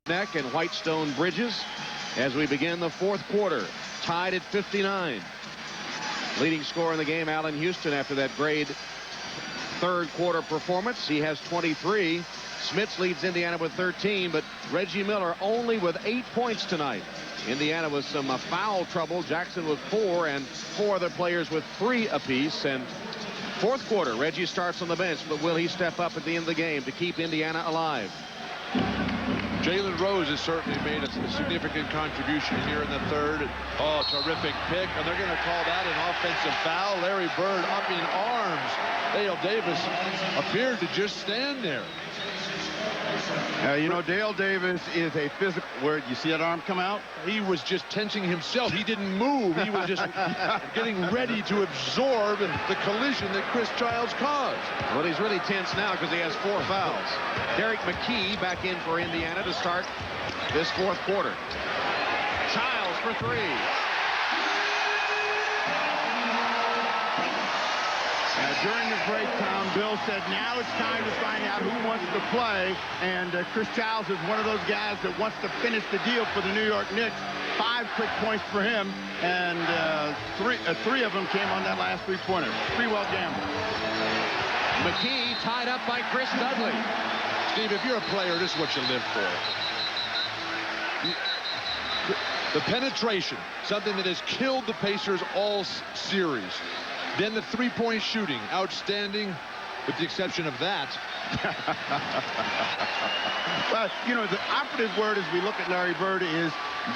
Neck and Whitestone Bridges as we begin the fourth quarter. Tied at 59. Leading scorer in the game, Allen Houston, after that great third quarter performance. He has 23. Smits leads Indiana with 13, but Reggie Miller only with 8 points tonight. Indiana with some foul trouble. Jackson with 4, and 4 other players with 3 apiece. And fourth quarter, Reggie starts on the bench, but will he step up at the end of the game to keep Indiana alive? Jalen Rose has certainly made a significant contribution here in the third. Oh, terrific pick, and they're going to call that an offensive foul. Larry Bird up in arms. Dale Davis appeared to just stand there. You know, Dale Davis is a physical. Where you see that arm come out? He was just tensing himself. He didn't move. He was just getting ready to absorb the collision that Chris Childs caused. Well, he's really tense now because he has 4 fouls. Derek McKee back in for Indiana to start this fourth quarter. Childs for 3. During the break, Tom, Bill said now it's time to find out who wants to play, and Chris Childs is one of those guys that wants to finish the deal for the New York Knicks. 5 quick points for him, and three of them came on that last three-pointer. Pretty well gambled. McKee tied up by Chris Dudley. Steve, if you're a player, this is what you live for. The penetration, something that has killed the Pacers all series. Then the three-point shooting, outstanding, with the exception of that. But, you know, the operative word as we look at Larry Bird is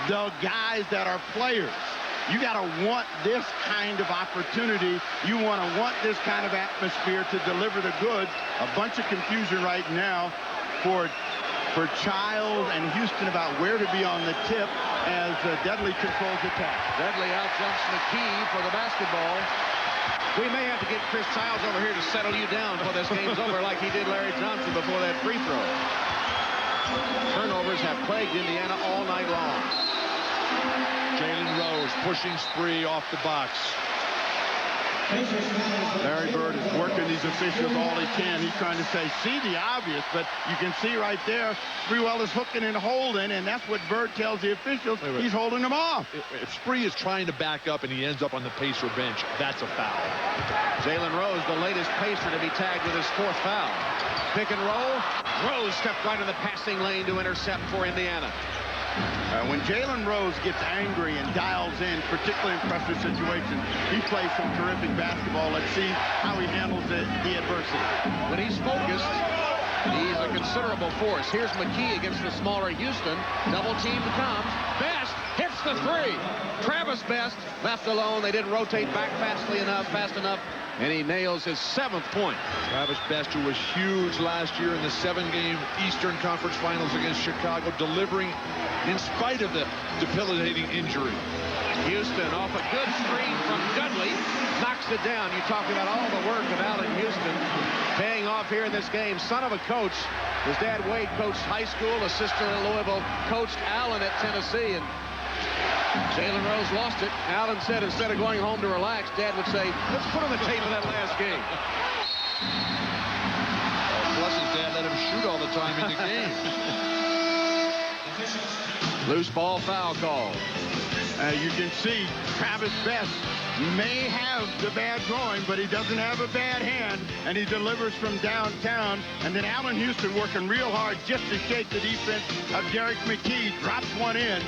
the guys that are players. You got to want this kind of opportunity. You want to want this kind of atmosphere to deliver the goods. A bunch of confusion right now for Childs and Houston about where to be on the tip as Dudley controls the attack. Dudley outjumps McKee for the basketball. We may have to get Chris Childs over here to settle you down before this game's over, like he did Larry Johnson before that free throw. Turnovers have plagued Indiana all night long. Jalen Rose pushing spree off the box. Larry Bird is working these officials all he can. He's trying to say, see the obvious, but you can see right there, Sprewell is hooking and holding, and that's what Bird tells the officials. Wait. He's holding them off. If Spree is trying to back up and he ends up on the Pacer bench, that's a foul. Jalen Rose, the latest Pacer to be tagged with his 4th foul. Pick and roll. Rose stepped right in the passing lane to intercept for Indiana. When Jalen Rose gets angry and dials in, particularly in pressure situations, he plays some terrific basketball. Let's see how he handles the adversity. When he's focused, he's a considerable force. Here's McKee against the smaller Houston. Double team comes. Best hits the 3. Travis Best left alone. They didn't rotate back fast enough. And he nails his 7th point. Travis Best, who was huge last year in the 7-game Eastern Conference Finals against Chicago, delivering in spite of the debilitating injury. Houston off a good screen from Dudley. Knocks it down. You talked about all the work of Allen Houston paying off here in this game. Son of a coach. His dad, Wade, coached high school, assistant at Louisville, coached Allen at Tennessee, and Jalen Rose lost it. Allen said instead of going home to relax, Dad would say, let's put on the tape of that last game. Plus his dad let him shoot all the time in the game. Loose ball foul call. You can see Travis Best may have the bad drawing, but he doesn't have a bad hand, and he delivers from downtown. And then Allen Houston working real hard just to shake the defense of Derek McKee, drops one in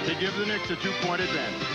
to give the Knicks a 2-point advantage.